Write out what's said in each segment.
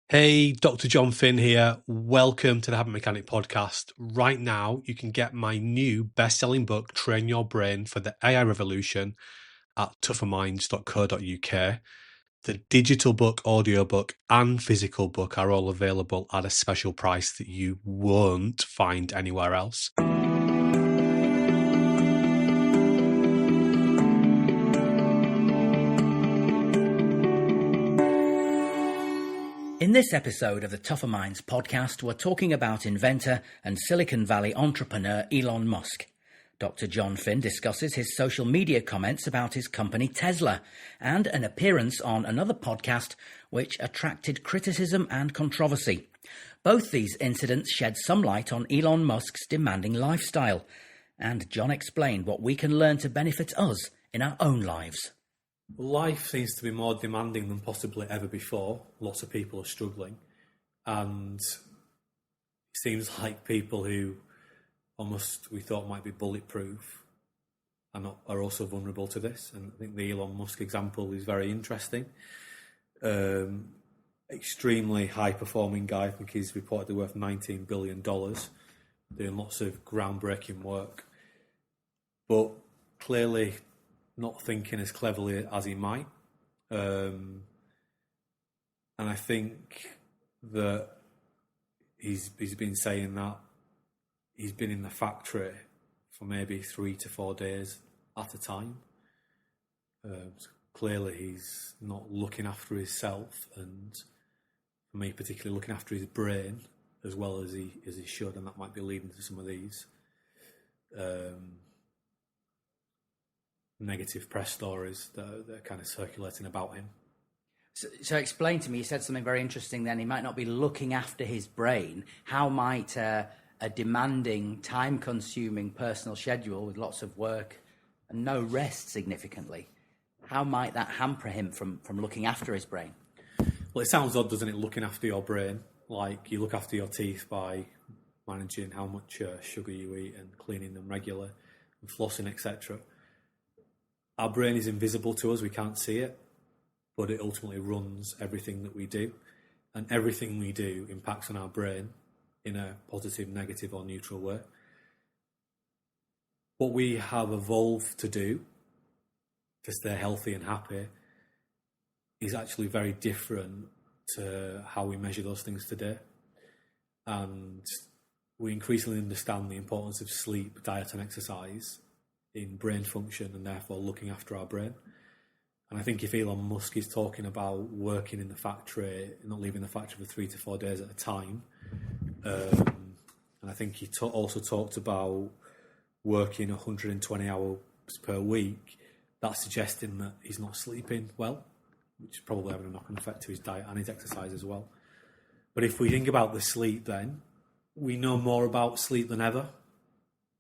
Hey, Dr. Jon Finn here. Welcome to the Habit Mechanic podcast. Right now, you can get my new best-selling book, Train Your Brain for the AI Revolution, at tougherminds.co.uk. The digital book, audiobook, and physical book are all available at a special price that you won't find anywhere else. In this episode of the Tougher Minds podcast, we're talking about inventor and Silicon Valley entrepreneur Elon Musk. Dr. Jon Finn discusses his social media comments about his company Tesla and an appearance on another podcast which attracted criticism and controversy. Both these incidents shed some light on Elon Musk's demanding lifestyle, and Jon explained what we can learn to benefit us in our own lives. Life seems to be more demanding than possibly ever before. Lots of people are struggling, and it seems like people who almost we thought might be bulletproof are also vulnerable to this. And I think the Elon Musk example is very interesting. Extremely high-performing guy. I think he's reportedly worth $19 billion, doing lots of groundbreaking work, but clearly not thinking as cleverly as he might. And I think that he's been saying that he's been in the factory for maybe 3 to 4 days at a time. So clearly he's not looking after himself, and for me particularly looking after his brain as well as he should, and that might be leading to some of these negative press stories that are kind of circulating about him. So explain to me, you said something very interesting then. He might not be looking after his brain. How might a demanding, time-consuming personal schedule with lots of work and no rest significantly, how might that hamper him from looking after his brain? Well, it sounds odd, doesn't it, looking after your brain? Like you look after your teeth by managing how much sugar you eat and cleaning them regularly and flossing, etc. Our brain is invisible to us, we can't see it, but it ultimately runs everything that we do. And everything we do impacts on our brain in a positive, negative or neutral way. What we have evolved to do to stay healthy and happy is actually very different to how we measure those things today. And we increasingly understand the importance of sleep, diet and exercise in brain function and therefore looking after our brain. And I think if Elon Musk is talking about working in the factory, not leaving the factory for 3 to 4 days at a time, and I think he also talked about working 120 hours per week, that's suggesting that he's not sleeping well, which is probably having a knock-on effect to his diet and his exercise as well. But if we think about the sleep then, we know more about sleep than ever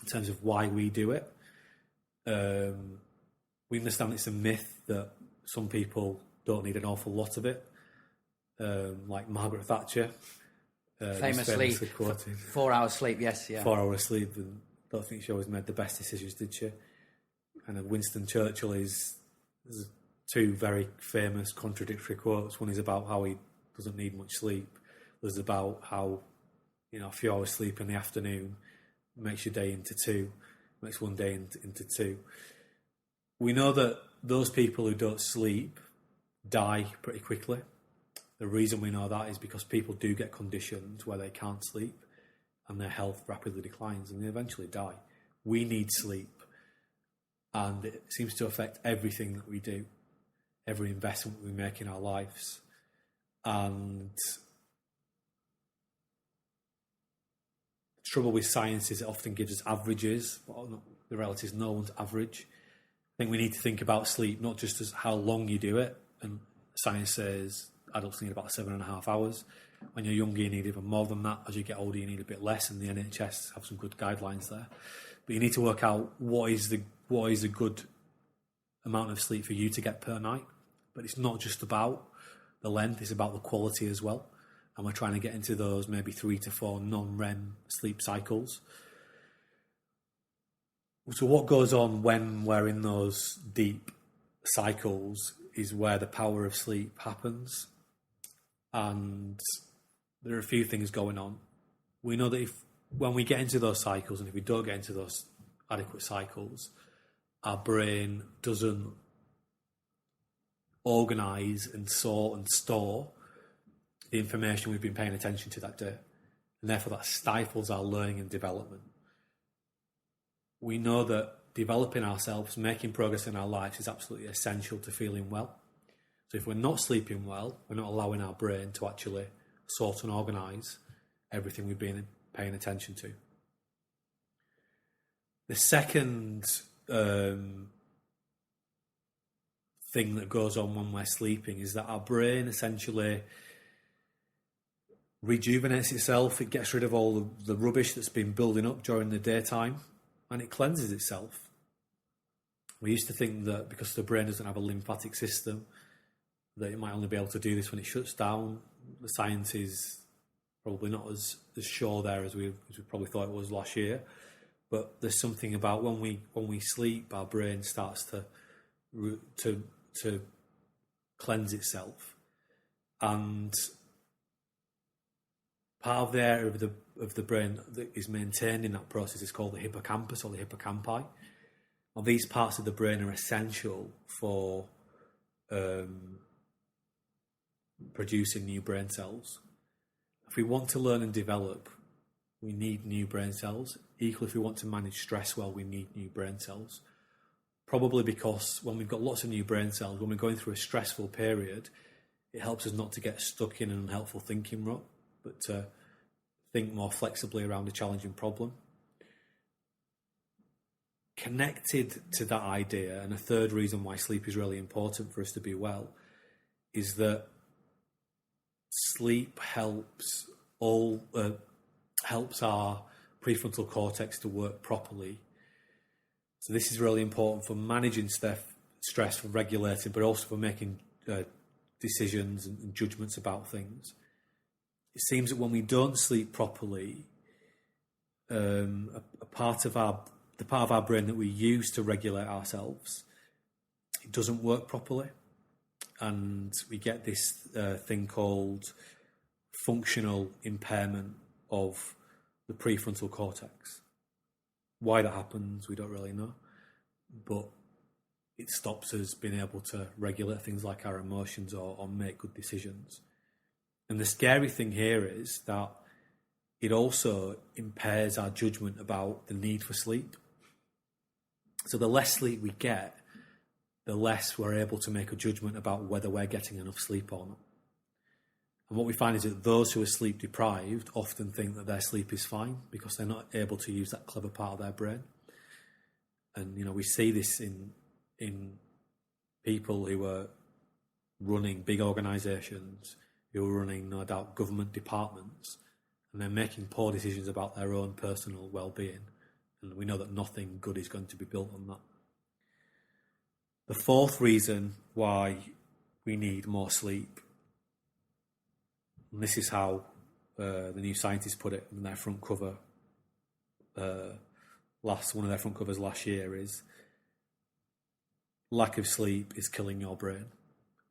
in terms of why we do it. We understand it's a myth that some people don't need an awful lot of it, like Margaret Thatcher. Famously quoted. 4 hours sleep, yes, yeah. 4 hours sleep, and I don't think she always made the best decisions, did she? And Winston Churchill there's two very famous contradictory quotes. One is about how he doesn't need much sleep. There's about how, a few hours sleep in the afternoon makes your day into two. Makes one day into two. We know that those people who don't sleep die pretty quickly. The reason we know that is because people do get conditions where they can't sleep and their health rapidly declines and they eventually die. We need sleep, and it seems to affect everything that we do, every investment we make in our lives. And trouble with science is it often gives us averages, but the reality is no one's average. I think we need to think about sleep not just as how long you do it, and science says adults need about 7.5 hours. When you're younger, you need even more than that. As you get older, you need a bit less, and the NHS have some good guidelines there. But you need to work out what is a good amount of sleep for you to get per night. But it's not just about the length, it's about the quality as well. And we're trying to get into those maybe 3 to 4 non-REM sleep cycles. So what goes on when we're in those deep cycles is where the power of sleep happens. And there are a few things going on. We know that when we get into those cycles, and if we don't get into those adequate cycles, our brain doesn't organise and sort and store the information we've been paying attention to that day. And therefore that stifles our learning and development. We know that developing ourselves, making progress in our lives is absolutely essential to feeling well. So if we're not sleeping well, we're not allowing our brain to actually sort and organise everything we've been paying attention to. The second thing that goes on when we're sleeping is that our brain essentially rejuvenates itself. It gets rid of all the rubbish that's been building up during the daytime, and it cleanses itself. We used to think that because the brain doesn't have a lymphatic system, that it might only be able to do this when it shuts down. The science is probably not as sure there as we probably thought it was last year. But there's something about when we sleep, our brain starts to cleanse itself, and part of the area of the brain that is maintained in that process is called the hippocampus or the hippocampi. Now, these parts of the brain are essential for producing new brain cells. If we want to learn and develop, we need new brain cells. Equally, if we want to manage stress well, we need new brain cells. Probably because when we've got lots of new brain cells, when we're going through a stressful period, it helps us not to get stuck in an unhelpful thinking rut, but to think more flexibly around a challenging problem. Connected to that idea, and a third reason why sleep is really important for us to be well, is that sleep helps our prefrontal cortex to work properly. So this is really important for managing stress, for regulating, but also for making decisions and judgments about things. It seems that when we don't sleep properly, the part of our brain that we use to regulate ourselves, it doesn't work properly, and we get this thing called functional impairment of the prefrontal cortex. Why that happens, we don't really know, but it stops us being able to regulate things like our emotions or make good decisions. And the scary thing here is that it also impairs our judgment about the need for sleep. So the less sleep we get, the less we're able to make a judgment about whether we're getting enough sleep or not. And what we find is that those who are sleep deprived often think that their sleep is fine because they're not able to use that clever part of their brain. And, we see this in people who are running big organisations, who are running, no doubt, government departments, and they're making poor decisions about their own personal well-being. And we know that nothing good is going to be built on that. The fourth reason why we need more sleep, and this is how the New Scientist put it in their front cover, one of their front covers last year, is lack of sleep is killing your brain.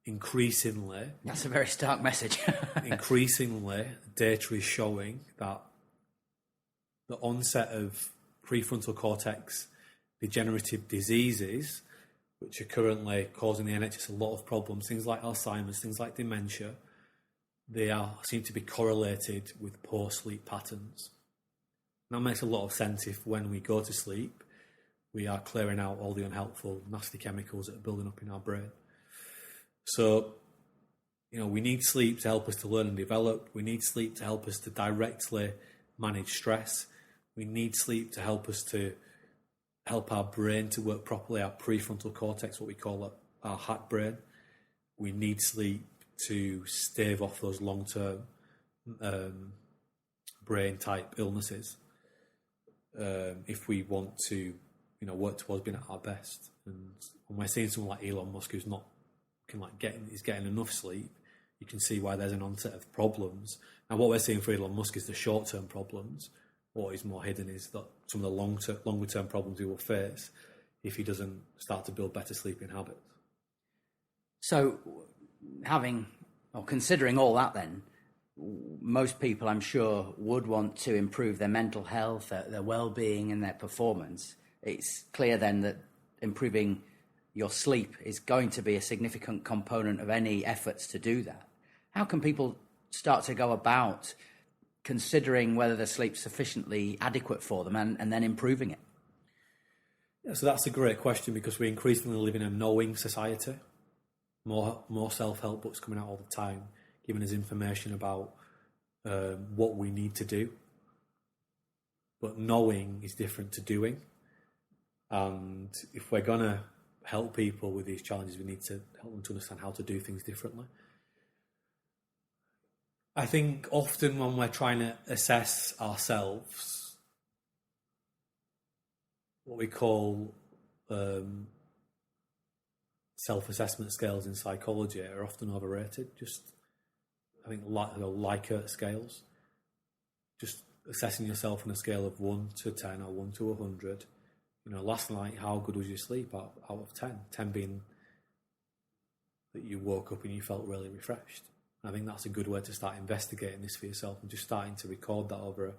Increasingly... That's a very stark message. increasingly, data is showing that the onset of prefrontal cortex degenerative diseases, which are currently causing the NHS a lot of problems, things like Alzheimer's, things like dementia, they seem to be correlated with poor sleep patterns. That makes a lot of sense if when we go to sleep, we are clearing out all the unhelpful, nasty chemicals that are building up in our brain. So, we need sleep to help us to learn and develop. We need sleep to help us to directly manage stress. We need sleep to help us to help our brain to work properly, our prefrontal cortex, what we call our hat brain. We need sleep to stave off those long-term brain-type illnesses if we want to, work towards being at our best. And when we're seeing someone like Elon Musk who's not getting enough sleep, you can see why there's an onset of problems. And what we're seeing for Elon Musk is the short-term problems. What is more hidden is that some of the longer-term problems he will face if he doesn't start to build better sleeping habits. So, having Well, considering all that then, most people, I'm sure, would want to improve their mental health, their well-being and their performance. It's clear then that improving your sleep is going to be a significant component of any efforts to do that. How can people start to go about considering whether the sleep's sufficiently adequate for them and then improving it? Yeah, so that's a great question, because we increasingly live in a knowing society. More self-help books coming out all the time, giving us information about what we need to do. But knowing is different to doing. And if we're going to help people with these challenges, we need to help them to understand how to do things differently. I think often when we're trying to assess ourselves, what we call self-assessment scales in psychology are often overrated. I think Likert scales, just assessing yourself on a scale of 1 to 10 or 1 to 100. Last night, how good was your sleep out of 10? 10 being that you woke up and you felt really refreshed. I think that's a good way to start investigating this for yourself and just starting to record that over a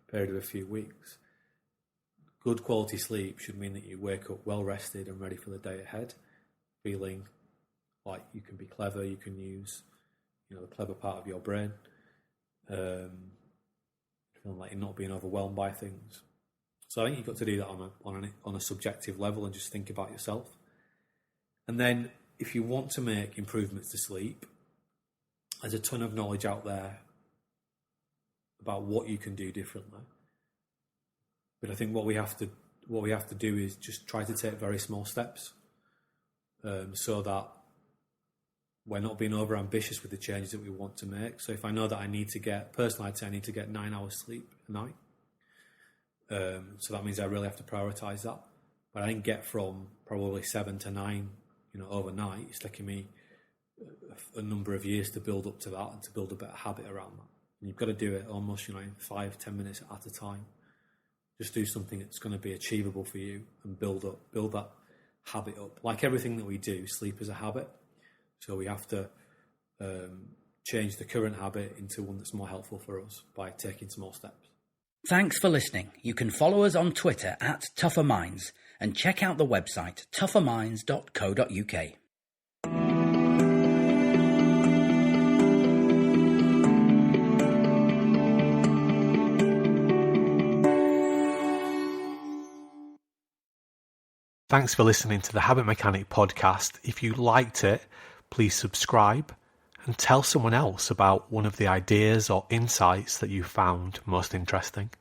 period of a few weeks. Good quality sleep should mean that you wake up well rested and ready for the day ahead, feeling like you can be clever, you can use the clever part of your brain, feeling like you're not being overwhelmed by things. So I think you've got to do that on a subjective level and just think about yourself. And then if you want to make improvements to sleep, there's a ton of knowledge out there about what you can do differently. But I think what we have to do is just try to take very small steps, so that we're not being over ambitious with the changes that we want to make. So if I know that I'd say I need to get 9 hours sleep a night. So that means I really have to prioritise that. But I didn't get from probably 7 to 9, overnight. It's taking me a number of years to build up to that and to build a better habit around that. And you've got to do it almost, in 5-10 minutes at a time. Just do something that's going to be achievable for you and build that habit up. Like everything that we do, sleep is a habit. So we have to change the current habit into one that's more helpful for us by taking small steps. Thanks for listening. You can follow us on Twitter @TougherMinds and check out the website tougherminds.co.uk. Thanks for listening to the Habit Mechanic podcast. If you liked it, please subscribe and tell someone else about one of the ideas or insights that you found most interesting.